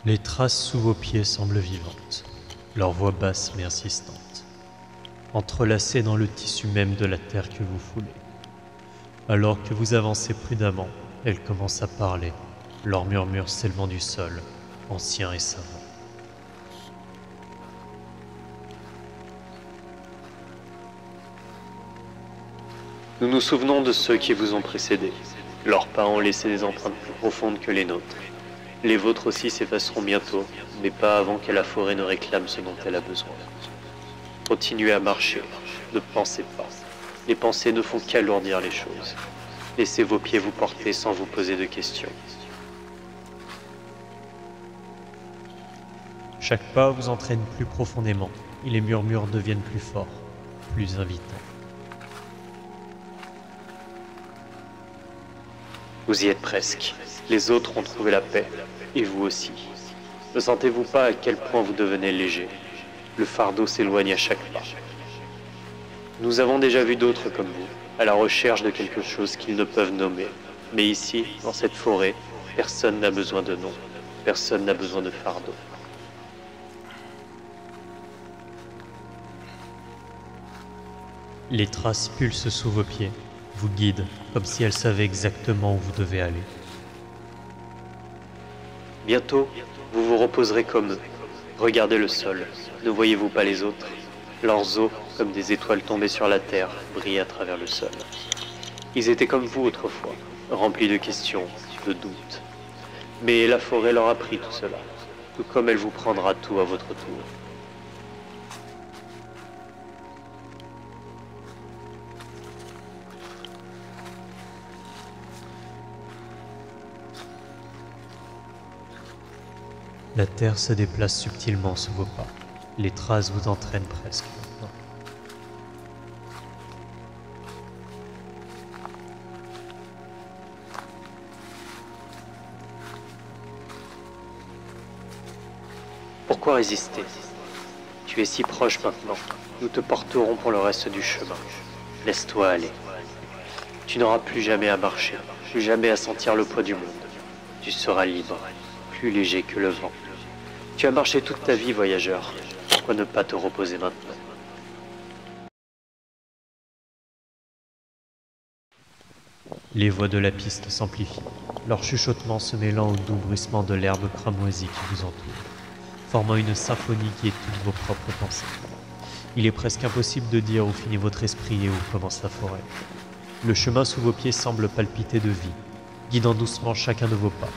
Les traces sous vos pieds semblent vivantes, leur voix basse mais insistante, entrelacées dans le tissu même de la terre que vous foulez. Alors que vous avancez prudemment, elles commencent à parler, leur murmure s'élevant du sol, ancien et savant. Nous nous souvenons de ceux qui vous ont précédés. Leurs pas ont laissé des empreintes plus profondes que les nôtres. Les vôtres aussi s'effaceront bientôt, mais pas avant que la forêt ne réclame ce dont elle a besoin. Continuez à marcher, ne pensez pas. Les pensées ne font qu'alourdir les choses. Laissez vos pieds vous porter sans vous poser de questions. Chaque pas vous entraîne plus profondément, et les murmures deviennent plus forts, plus invitants. Vous y êtes presque. Les autres ont trouvé la paix, et vous aussi. Ne sentez-vous pas à quel point vous devenez léger? Le fardeau s'éloigne à chaque pas. Nous avons déjà vu d'autres comme vous, à la recherche de quelque chose qu'ils ne peuvent nommer. Mais ici, dans cette forêt, personne n'a besoin de nom. Personne n'a besoin de fardeau. Les traces pulsent sous vos pieds, vous guident, comme si elles savaient exactement où vous devez aller. Bientôt, vous vous reposerez comme eux. Regardez le sol. Ne voyez-vous pas les autres? Leurs os, comme des étoiles tombées sur la terre, brillent à travers le sol. Ils étaient comme vous autrefois, remplis de questions, de doutes. Mais la forêt leur a pris tout cela, tout comme elle vous prendra tout à votre tour. La terre se déplace subtilement sous vos pas. Les traces vous entraînent presque maintenant. Pourquoi résister? Tu es si proche maintenant. Nous te porterons pour le reste du chemin. Laisse-toi aller. Tu n'auras plus jamais à marcher, plus jamais à sentir le poids du monde. Tu seras libre, plus léger que le vent. Tu as marché toute ta vie, voyageur. Pourquoi ne pas te reposer maintenant? Les voix de la piste s'amplifient, leur chuchotement se mêlant au doux bruissement de l'herbe cramoisie qui vous entoure, formant une symphonie qui étouffe vos propres pensées. Il est presque impossible de dire où finit votre esprit et où commence la forêt. Le chemin sous vos pieds semble palpiter de vie, guidant doucement chacun de vos pas,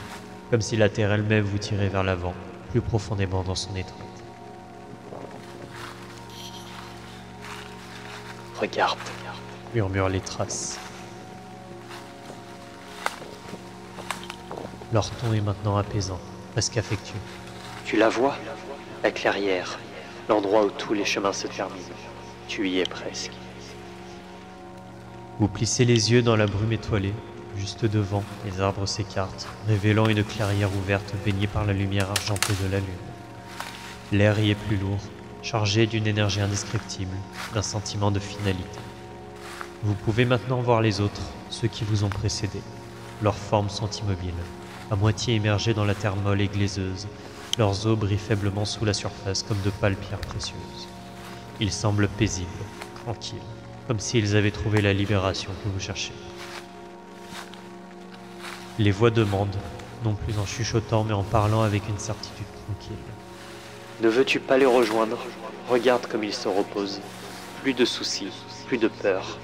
comme si la terre elle-même vous tirait vers l'avant, plus profondément dans son étreinte. Regarde. Murmurent les traces. Leur ton est maintenant apaisant, presque affectueux. Tu la vois? La clairière, l'endroit où tous les chemins se terminent. Tu y es presque. Vous plissez les yeux dans la brume étoilée. Juste devant, les arbres s'écartent, révélant une clairière ouverte baignée par la lumière argentée de la lune. L'air y est plus lourd, chargé d'une énergie indescriptible, d'un sentiment de finalité. Vous pouvez maintenant voir les autres, ceux qui vous ont précédés. Leurs formes sont immobiles, à moitié immergées dans la terre molle et glaiseuse. Leurs os brillent faiblement sous la surface comme de pâles pierres précieuses. Ils semblent paisibles, tranquilles, comme s'ils avaient trouvé la libération que vous cherchez. Les voix demandent, non plus en chuchotant mais en parlant avec une certitude tranquille. Ne veux-tu pas les rejoindre? Regarde comme ils se reposent. Plus de soucis, plus de peur.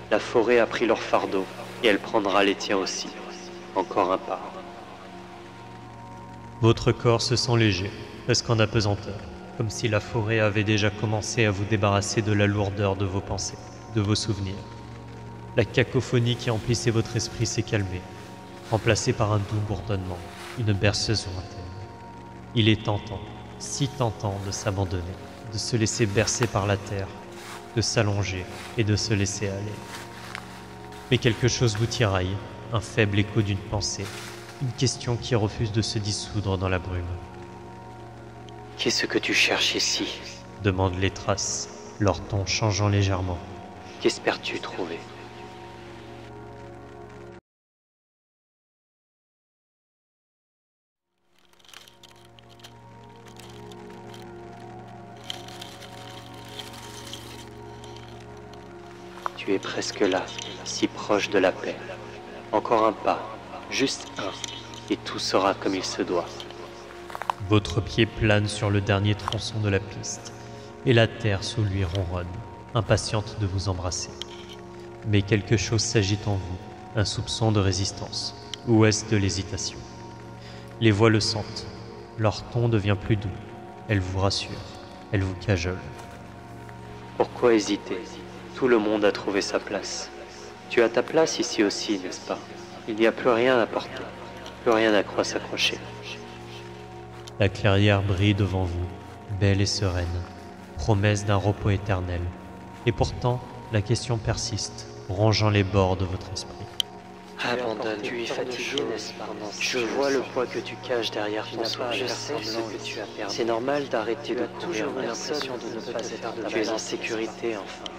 La forêt a pris leur fardeau, et elle prendra les tiens aussi. Encore un pas. Votre corps se sent léger, presque en apesanteur, comme si la forêt avait déjà commencé à vous débarrasser de la lourdeur de vos pensées, de vos souvenirs. La cacophonie qui emplissait votre esprit s'est calmée, remplacée par un doux bourdonnement, une berceuse lointaine. Il est tentant, si tentant de s'abandonner, de se laisser bercer par la terre, de s'allonger et de se laisser aller. Mais quelque chose vous tiraille, un faible écho d'une pensée, une question qui refuse de se dissoudre dans la brume. Qu'est-ce que tu cherches ici? Demandent les traces, leur ton changeant légèrement. Qu'espères-tu trouver? Tu es presque là, si proche de la paix. Encore un pas, juste un, et tout sera comme il se doit. Votre pied plane sur le dernier tronçon de la piste, et la terre sous lui ronronne, impatiente de vous embrasser. Mais quelque chose s'agite en vous, un soupçon de résistance, ou est-ce de l'hésitation? Les voix le sentent, leur ton devient plus doux, elles vous rassurent, elles vous cajolent. Pourquoi hésiter? Tout le monde a trouvé sa place. Tu as ta place ici aussi, n'est-ce pas? Il n'y a plus rien à porter, plus rien à quoi s'accrocher. La clairière brille devant vous, belle et sereine, promesse d'un repos éternel. Et pourtant, la question persiste, rongeant les bords de votre esprit. Abandonne, tu es fatigué, n'est-ce pas? Je vois le poids que tu caches derrière ton sourire. Je sais ce que tu as perdu. C'est normal d'arrêter de courir, l'impression de ne pas être de. Tu es en sécurité, enfin.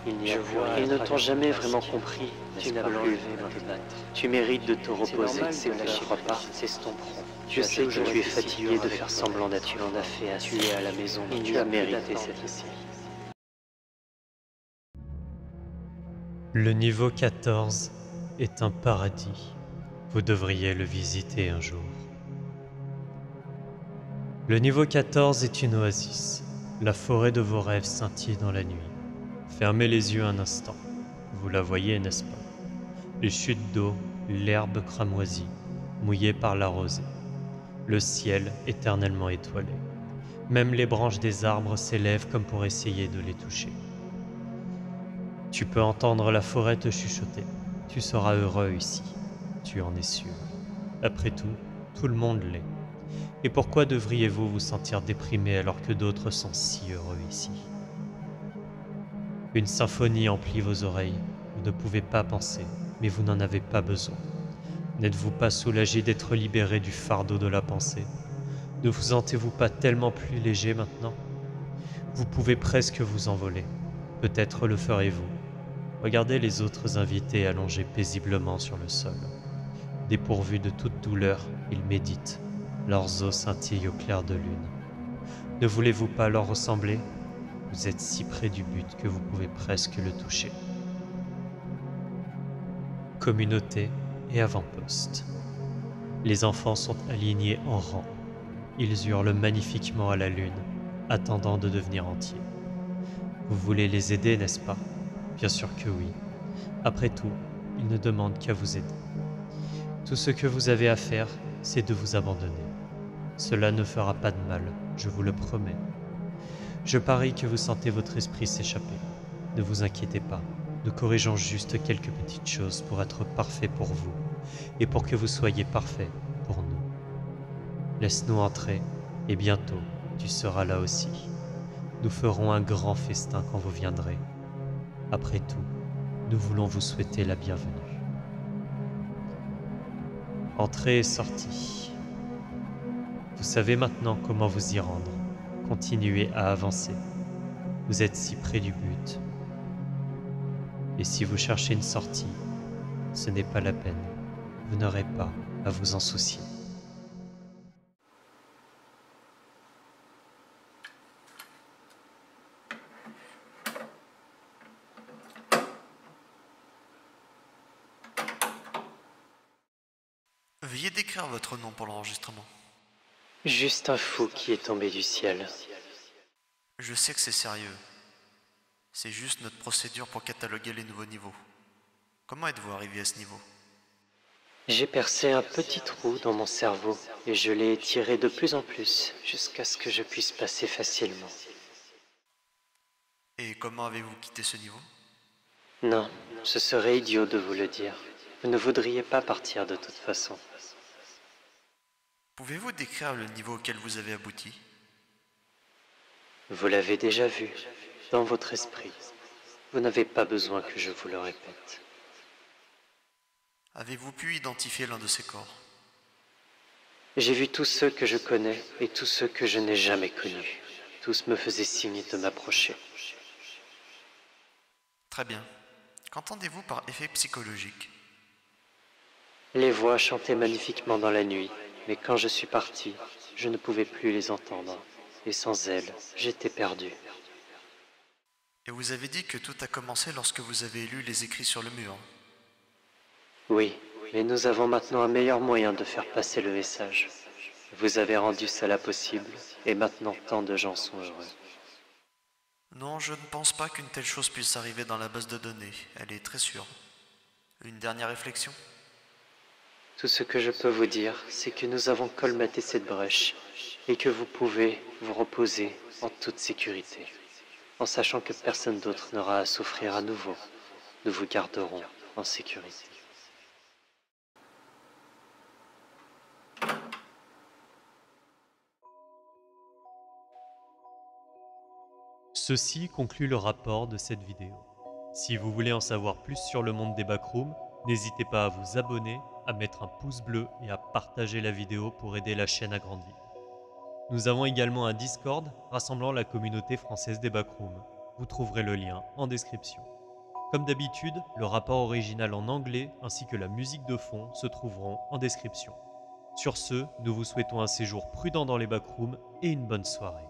Ils ne t'ont jamais vraiment compris. Tu n'as plus élevé maintenant. Tu mérites de te reposer. Ne la crois pas, s'estomperont. Je sais que tu es fatigué de faire semblant d'être. Tu en as fait assez. Tu es à la maison. Tu as mérité cette ici. Le niveau 14 est un paradis. Vous devriez le visiter un jour. Le niveau 14 est une oasis. La forêt de vos rêves scintille dans la nuit. Fermez les yeux un instant. Vous la voyez, n'est-ce pas? Les chutes d'eau, l'herbe cramoisie, mouillée par la rosée. Le ciel éternellement étoilé. Même les branches des arbres s'élèvent comme pour essayer de les toucher. Tu peux entendre la forêt te chuchoter. Tu seras heureux ici. Tu en es sûr. Après tout, tout le monde l'est. Et pourquoi devriez-vous vous sentir déprimé alors que d'autres sont si heureux ici? Une symphonie emplit vos oreilles. Vous ne pouvez pas penser, mais vous n'en avez pas besoin. N'êtes-vous pas soulagé d'être libéré du fardeau de la pensée? Ne vous sentez-vous pas tellement plus léger maintenant? Vous pouvez presque vous envoler. Peut-être le ferez-vous. Regardez les autres invités allongés paisiblement sur le sol. Dépourvus de toute douleur, ils méditent. Leurs os scintillent au clair de lune. Ne voulez-vous pas leur ressembler? Vous êtes si près du but que vous pouvez presque le toucher. Communauté et avant-poste. Les enfants sont alignés en rang. Ils hurlent magnifiquement à la lune, attendant de devenir entiers. Vous voulez les aider, n'est-ce pas? Bien sûr que oui. Après tout, ils ne demandent qu'à vous aider. Tout ce que vous avez à faire, c'est de vous abandonner. Cela ne fera pas de mal, je vous le promets. Je parie que vous sentez votre esprit s'échapper. Ne vous inquiétez pas, nous corrigeons juste quelques petites choses pour être parfaits pour vous et pour que vous soyez parfaits pour nous. Laisse-nous entrer et bientôt tu seras là aussi. Nous ferons un grand festin quand vous viendrez. Après tout, nous voulons vous souhaiter la bienvenue. Entrée et sortie. Vous savez maintenant comment vous y rendre. Continuez à avancer. Vous êtes si près du but. Et si vous cherchez une sortie, ce n'est pas la peine. Vous n'aurez pas à vous en soucier. Veuillez décrire votre nom pour l'enregistrement. Juste un fou qui est tombé du ciel. Je sais que c'est sérieux. C'est juste notre procédure pour cataloguer les nouveaux niveaux. Comment êtes-vous arrivé à ce niveau? J'ai percé un petit trou dans mon cerveau et je l'ai étiré de plus en plus jusqu'à ce que je puisse passer facilement. Et comment avez-vous quitté ce niveau? Non, ce serait idiot de vous le dire. Vous ne voudriez pas partir de toute façon. Pouvez-vous décrire le niveau auquel vous avez abouti? Vous l'avez déjà vu, dans votre esprit. Vous n'avez pas besoin que je vous le répète. Avez-vous pu identifier l'un de ces corps? J'ai vu tous ceux que je connais et tous ceux que je n'ai jamais connus. Tous me faisaient signe de m'approcher. Très bien. Qu'entendez-vous par effet psychologique? Les voix chantaient magnifiquement dans la nuit, mais quand je suis parti, je ne pouvais plus les entendre. Et sans elles, j'étais perdu. Et vous avez dit que tout a commencé lorsque vous avez lu les écrits sur le mur. Oui, mais nous avons maintenant un meilleur moyen de faire passer le message. Vous avez rendu cela possible, et maintenant tant de gens sont heureux. Non, je ne pense pas qu'une telle chose puisse arriver dans la base de données. Elle est très sûre. Une dernière réflexion? Tout ce que je peux vous dire, c'est que nous avons colmaté cette brèche, et que vous pouvez vous reposer en toute sécurité, en sachant que personne d'autre n'aura à souffrir à nouveau. Nous vous garderons en sécurité. Ceci conclut le rapport de cette vidéo. Si vous voulez en savoir plus sur le monde des backrooms, n'hésitez pas à vous abonner, à mettre un pouce bleu et à partager la vidéo pour aider la chaîne à grandir. Nous avons également un Discord rassemblant la communauté française des backrooms. Vous trouverez le lien en description. Comme d'habitude, le rapport original en anglais ainsi que la musique de fond se trouveront en description. Sur ce, nous vous souhaitons un séjour prudent dans les backrooms et une bonne soirée.